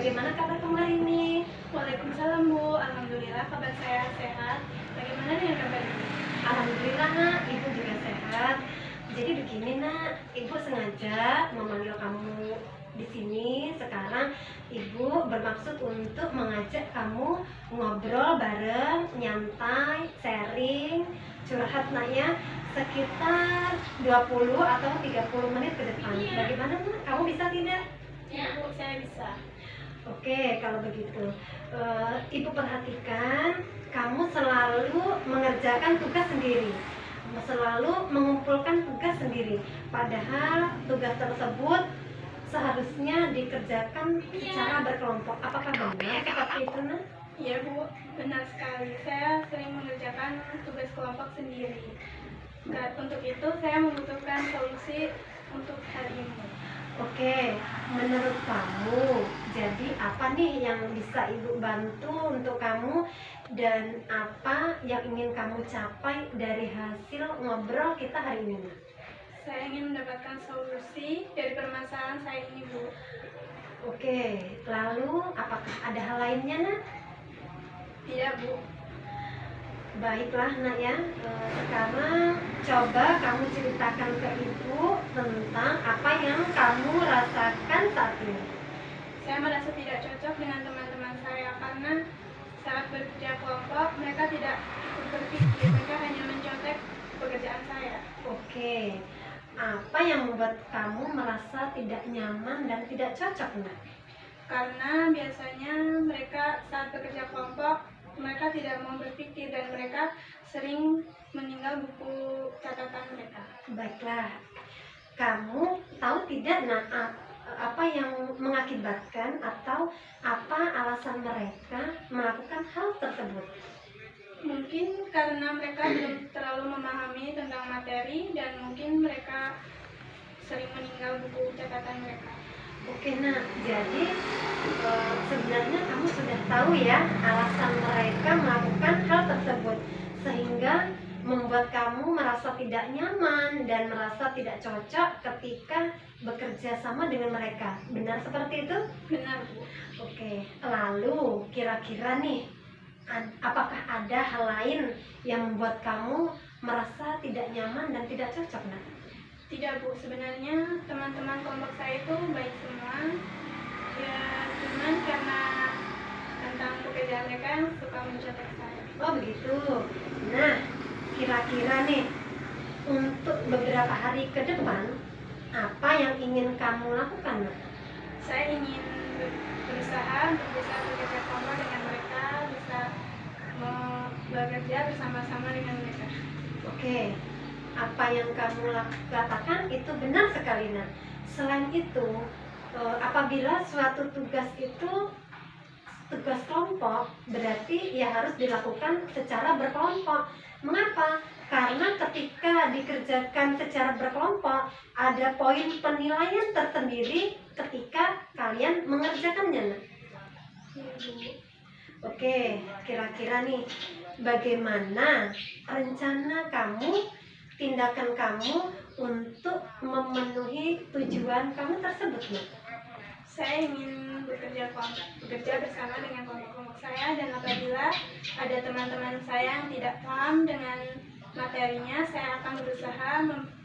bagaimana kabar kamu hari ini? Waalaikumsalam Bu, Alhamdulillah kabar saya sehat. Bagaimana dengan kabar Ibu? Alhamdulillah nak, ibu juga sehat. Jadi begini nak, ibu sengaja memanggil kamu di sini sekarang. Ibu bermaksud untuk mengajak kamu ngobrol bareng, nyantai, sharing, curhat nak ya, sekitar 20 atau 30 menit ke depan. Bagaimana nak? Kamu bisa tidak? Ya Bu, saya bisa. Oke, kalau begitu, ibu perhatikan kamu selalu mengerjakan tugas sendiri, selalu mengumpulkan tugas sendiri. Padahal tugas tersebut seharusnya dikerjakan secara berkelompok. Apakah benar seperti itu, Nak? Iya Bu, benar sekali. Saya sering mengerjakan tugas kelompok sendiri. Dan untuk itu saya membutuhkan solusi untuk hal ini. Oke, menurut kamu, jadi apa nih yang bisa ibu bantu untuk kamu dan apa yang ingin kamu capai dari hasil ngobrol kita hari ini? Saya ingin mendapatkan solusi dari permasalahan saya ini Bu. Oke, lalu apakah ada hal lainnya nak? Tidak Bu. Baiklah nak ya, sekarang coba kamu ceritakan ke ibu tentang apa yang kamu rasakan saat ini. Saya merasa tidak cocok dengan teman-teman saya karena saat bekerja kelompok mereka tidak ikut berpikir, mereka hanya mencontek pekerjaan saya. Oke, apa yang membuat kamu merasa tidak nyaman dan tidak cocok nak? Karena biasanya mereka saat bekerja kelompok mereka tidak mau berpikir dan mereka sering meninggal buku catatan mereka. Baiklah, kamu tahu tidak nak apa yang mengakibatkan atau apa alasan mereka melakukan hal tersebut? Mungkin karena mereka belum terlalu memahami tentang materi dan mungkin mereka sering meninggal buku catatan mereka. Oke nak, jadi sebenarnya kamu sudah tahu ya alasan mereka melakukan hal tersebut sehingga membuat kamu merasa tidak nyaman dan merasa tidak cocok ketika bekerja sama dengan mereka. Benar seperti itu? Benar Bu. Oke, lalu kira-kira nih apakah ada hal lain yang membuat kamu merasa tidak nyaman dan tidak cocok nak? Tidak Bu, sebenarnya teman-teman kelompok saya itu baik semua. Ya, cuman karena tentang pekerjaan mereka yang suka mencontek saya. Oh begitu. Nah, kira-kira nih untuk beberapa hari ke depan apa yang ingin kamu lakukan nak? Saya ingin berusaha untuk bisa bekerja kelompok dengan mereka, bisa bekerja bersama-sama dengan mereka. Oke, apa yang kamu katakan itu benar sekali nak. Selain itu, apabila suatu tugas itu tugas kelompok, berarti ya harus dilakukan secara berkelompok. Mengapa? Karena ketika dikerjakan secara berkelompok, ada poin penilaian tersendiri ketika kalian mengerjakannya. Nah. Oke, kira-kira nih, bagaimana rencana kamu, tindakan kamu untuk memenuhi tujuan kamu tersebut, Nah? Saya ingin bekerja bersama dengan kelompok-kelompok saya, dan apabila ada teman-teman saya yang tidak paham dengan materinya, saya akan berusaha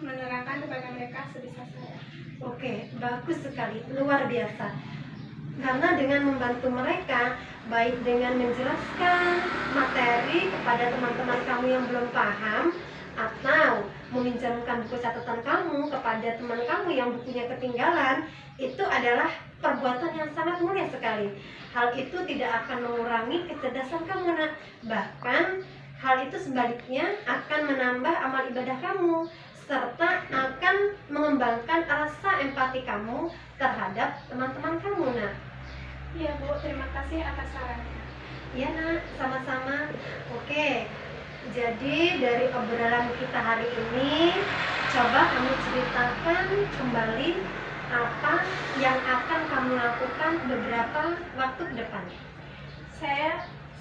menerangkan kepada mereka sebisa saya. Oke, bagus sekali, luar biasa. Karena dengan membantu mereka, baik dengan menjelaskan materi kepada teman-teman kamu yang belum paham, atau meminjamkan buku catatan kamu kepada teman kamu yang bukunya ketinggalan, itu adalah perbuatan yang sangat mulia sekali. Hal itu tidak akan mengurangi kecerdasan kamu, nak. Bahkan hal itu sebaliknya akan menambah amal ibadah kamu, serta akan mengembangkan rasa empati kamu terhadap teman-teman kamu, nak. Iya Bu, terima kasih atas sarannya. Iya nak, sama-sama. Oke, jadi dari obrolan kita hari ini, coba kamu ceritakan kembali apa yang akan kamu lakukan beberapa waktu ke depan.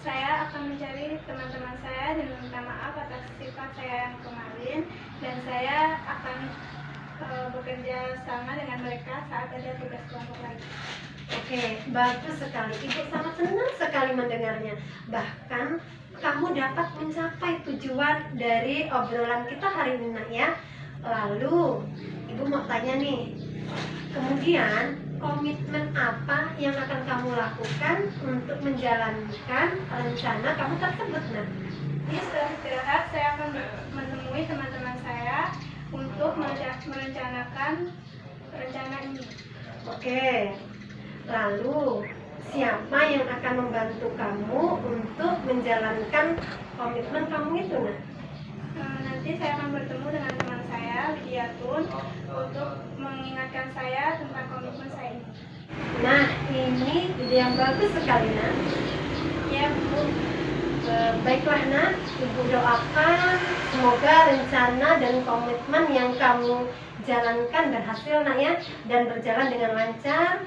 Saya akan mencari teman-teman saya dan meminta maaf atas sifat saya yang kemarin, dan saya akan bekerja sama dengan mereka saat ada tugas kelompok lagi. Oke, bagus sekali. Ibu sangat senang sekali mendengarnya. Bahkan kamu dapat mencapai tujuan dari obrolan kita hari ini, nak ya. Lalu, Ibu mau tanya nih. Kemudian, komitmen apa yang akan kamu lakukan untuk menjalankan rencana kamu tersebut, nak? Jadi setelah istirahat, saya akan menemui teman-teman saya untuk merencanakan rencana ini. Oke. Lalu, siapa yang akan membantu kamu untuk menjalankan komitmen kamu itu, nak? Nanti saya akan bertemu dengan teman saya, Widiatun, untuk mengingatkan saya tentang komitmen saya ini. Nah, ini ide yang bagus sekali, nak. Ya, Bu. Baiklah, nak. Ibu doakan semoga rencana dan komitmen yang kamu jalankan berhasil, nak ya, dan berjalan dengan lancar.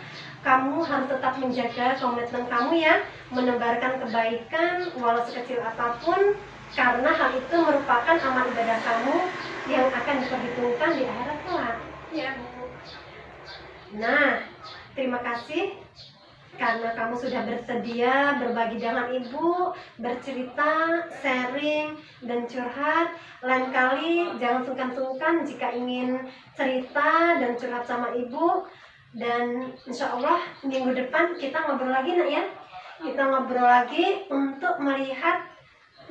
Kamu harus tetap menjaga komitmen kamu ya, menebarkan kebaikan walau sekecil apapun, karena hal itu merupakan amal ibadah kamu yang akan diperhitungkan di akhirat kelak. Ya, Bu. Nah, terima kasih karena kamu sudah bersedia berbagi dengan ibu, bercerita, sharing, dan curhat. Lain kali jangan sungkan-sungkan jika ingin cerita dan curhat sama ibu. Dan insya Allah minggu depan kita ngobrol lagi, nak ya. Kita ngobrol lagi untuk melihat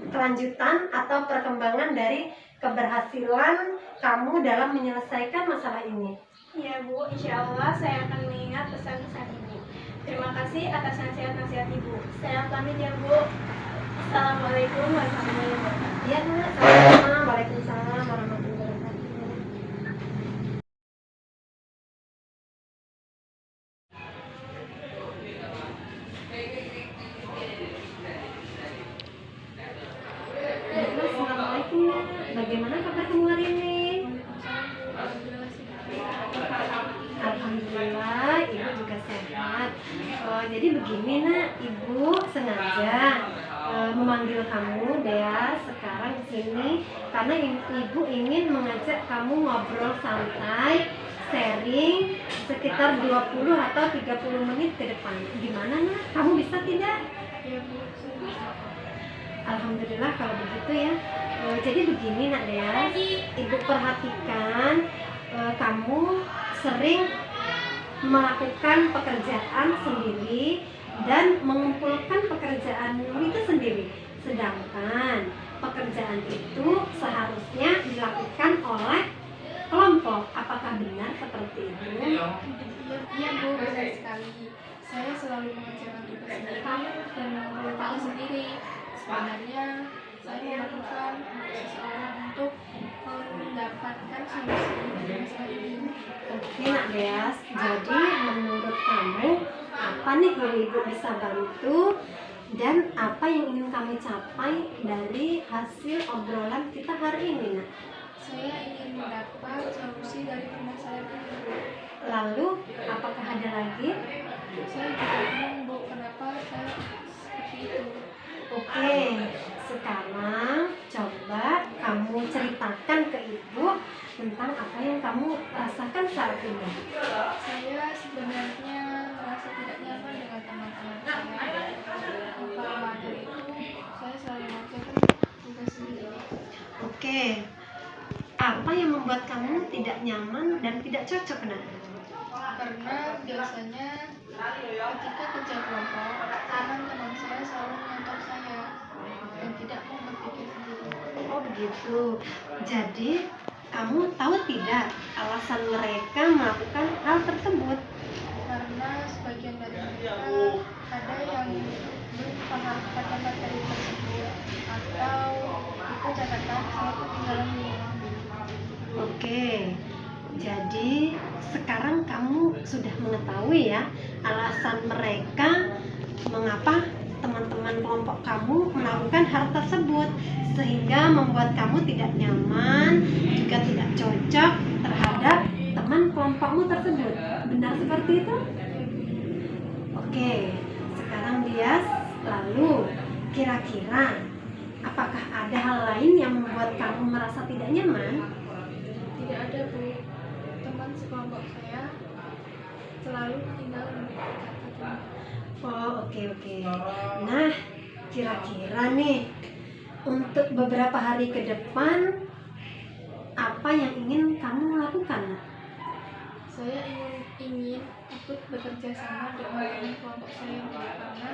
kelanjutan atau perkembangan dari keberhasilan kamu dalam menyelesaikan masalah ini. Ya, Bu. Insya Allah saya akan mengingat pesan-pesan Ibu. Terima kasih atas nasihat-nasihat Ibu. Saya pamit ya, Bu. Assalamualaikum warahmatullahi wabarakatuh. Ya, nak. Sama-sama. Waalaikumsalam warahmatullahi wabarakatuh. Assalamualaikum, nak. Bagaimana kabar kamu hari ini? Alhamdulillah, ibu juga sehat. Jadi begini, nak, ibu sengaja memanggil kamu Dea sekarang di sini karena ibu ingin mengajak kamu ngobrol santai, sharing sekitar 20 atau 30 menit ke depan. Gimana, nak? Kamu bisa tidak? Ya, Bu. Alhamdulillah kalau begitu ya. Jadi begini, nak Dea, ibu perhatikan kamu sering melakukan pekerjaan sendiri dan mengumpulkan pekerjaanmu itu sendiri. Sedangkan pekerjaan itu seharusnya dilakukan oleh kelompok. Apakah benar seperti itu? Iya, Bu, benar sekali. Saya selalu mengerjakan tugas sendiri dan mengumpulkan sendiri. Sebenarnya saya melakukan seseorang untuk mendapatkan solusi dari masalah ini. Oke, nak Deas. Jadi menurut kamu apa nih yang ibu bisa bantu dan apa yang ingin kami capai dari hasil obrolan kita hari ini, nak? Saya ingin mendapat solusi dari permasalahan ini, Bu. Lalu apakah ada lagi? Saya juga bingung, Bu, kenapa saya seperti itu. Oke, sekarang coba kamu ceritakan ke ibu tentang apa yang kamu rasakan saat ini. Saya sebenarnya merasa tidak nyaman dengan teman-teman saya. Maka dari itu, saya selalu mengerjakan tugas sendiri. Oke, apa yang membuat kamu tidak nyaman dan tidak cocok, nak? Karena biasanya ketika kerja kelompok, teman-teman saya selalu menonton saya dan tidak mau berpikir sendiri. Oh begitu. Jadi kamu tahu tidak alasan mereka melakukan hal tersebut? Karena sebagian dari mereka ada yang belum paham kata materi tersebut atau itu catatan saya ketinggalan di rumah. Oke. Jadi sekarang kamu sudah mengetahui ya alasan mereka mengapa teman-teman kelompok kamu melakukan hal tersebut, sehingga membuat kamu tidak nyaman, juga tidak cocok terhadap teman kelompokmu tersebut. Benar seperti itu? Oke, sekarang Dias, lalu kira-kira apakah ada hal lain yang membuat kamu merasa tidak nyaman? Tidak ada, Bu. sekelompok saya selalu tinggal menurut catatan. Oh, oke. Nah, kira-kira nih untuk beberapa hari ke depan apa yang ingin kamu lakukan? Saya ingin ikut bekerja sama dengan teman kelompok saya karena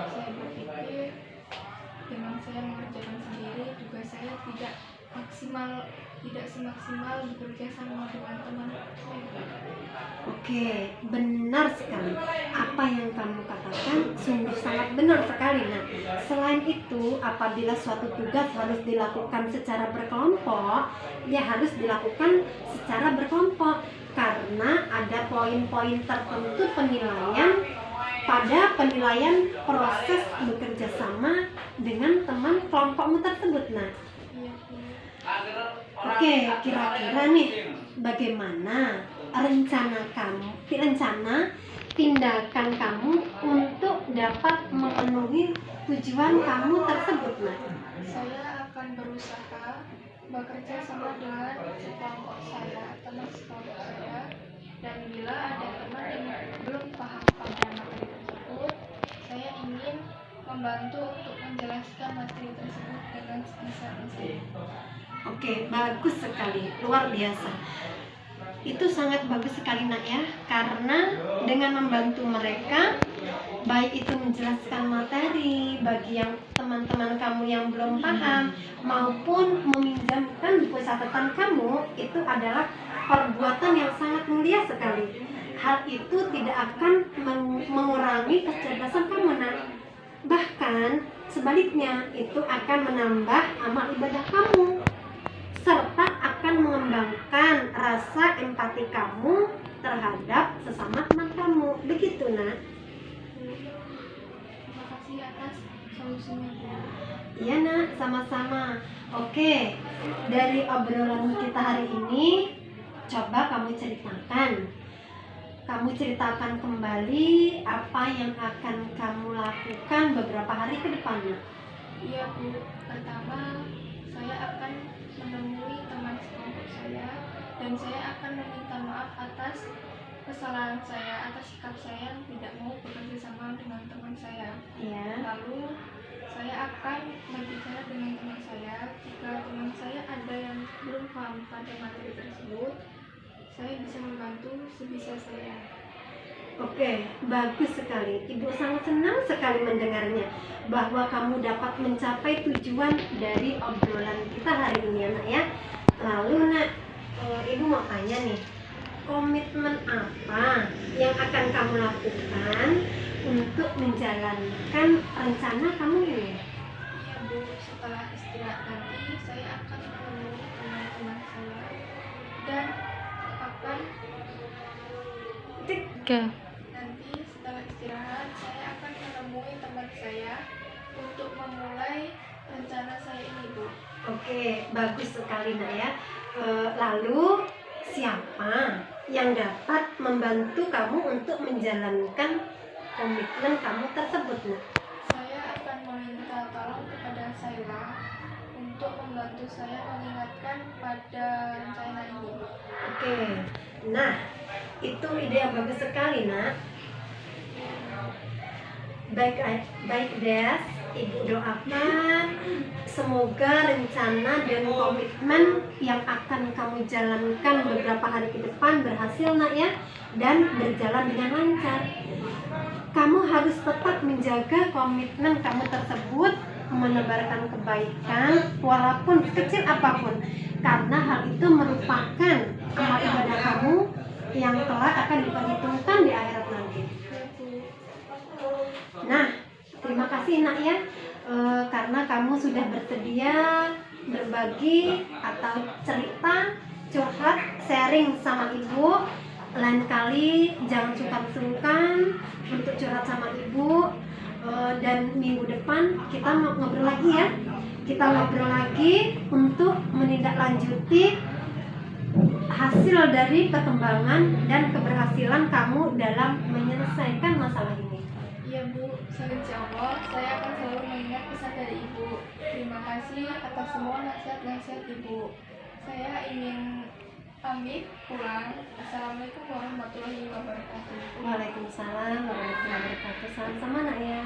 saya berpikir dengan saya mengerjakan sendiri juga saya tidak semaksimal bekerja sama dengan teman saya. Oke, benar sekali. Apa yang kamu katakan sungguh sangat benar sekali. Nah, selain itu, apabila suatu tugas harus dilakukan secara berkelompok, ya harus dilakukan secara berkelompok karena ada poin-poin tertentu penilaian pada penilaian proses bekerja sama dengan teman kelompokmu tersebut. Nah, oke, kira-kira nih bagaimana rencana tindakan kamu untuk dapat memenuhi tujuan kamu tersebut? Nah, Saya akan berusaha bekerja sama dengan teman sekelompok saya, dan bila ada teman yang belum paham pada materi tersebut, saya ingin membantu untuk menjelaskan materi tersebut dengan sebisa-bisa saya. oke, bagus sekali, luar biasa. Itu sangat bagus sekali nak ya, karena dengan membantu mereka, baik itu menjelaskan materi bagi yang teman-teman kamu yang belum paham, maupun meminjamkan buku catatan kamu, itu adalah perbuatan yang sangat mulia sekali. Hal itu tidak akan mengurangi kecerdasan kamu nak, bahkan sebaliknya itu akan menambah amal ibadah kamu, serta akan mengembangkan rasa empati kamu terhadap sesama teman kamu. Begitu nak? Terima kasih atas solusinya, Bu. Iya nak, sama-sama. Oke, dari obrolan kita hari ini, coba kamu ceritakan kembali apa yang akan kamu lakukan beberapa hari ke depan. Iya, Bu. Pertama, saya akan menemui teman sekelompok saya dan saya akan meminta maaf atas kesalahan saya, atas sikap saya yang tidak mau bekerja sama dengan teman saya. Iya. Lalu saya akan berbicara dengan teman saya. Jika teman saya ada yang belum paham pada materi tersebut, saya bisa membantu sebisa saya. Oke, bagus sekali. Ibu sangat senang sekali mendengarnya bahwa kamu dapat mencapai tujuan dari obrolan kita hari ini ya nak ya. Lalu nak, ibu mau tanya nih, komitmen apa yang akan kamu lakukan untuk menjalankan rencana kamu ini? Iya, Bu, setelah istirahat nanti saya akan menemui teman-teman saya dan akan nanti setelah istirahat saya akan menemui teman saya untuk memulai rencana saya ini, Bu. Oke, bagus sekali nak ya. Lalu siapa yang dapat membantu kamu untuk menjalankan komitmen kamu tersebut nak? Saya akan meminta tolong kepada Saila untuk membantu saya mengingatkan pada rencana ini. Oke, nah itu ide yang bagus sekali nak. Baik Des, ibu doakan semoga rencana dan komitmen yang akan kamu jalankan beberapa hari ke depan berhasil nak ya, dan berjalan dengan lancar. Kamu harus tetap menjaga komitmen kamu tersebut, menebarkan kebaikan walaupun kecil apapun, karena hal itu merupakan amal ibadah kamu yang kelak akan diperhitungkan di akhirat nanti. Nah, terima kasih nak ya, karena kamu sudah bersedia berbagi atau cerita, curhat, sharing sama ibu. Lain kali jangan sungkan-sungkan untuk curhat sama ibu. Dan minggu depan kita ngobrol lagi ya. Kita ngobrol lagi untuk menindaklanjuti hasil dari perkembangan dan keberhasilan kamu dalam menyelesaikan masalah ini. Iya, Bu, insya Allah saya akan selalu mengingat pesan dari Ibu. Terima kasih atas semua nasihat-nasihat Ibu. Saya ingin pamit pulang. Assalamualaikum warahmatullahi wabarakatuh. Waalaikumsalam warahmatullahi wabarakatuh. Sama-sama nak ya.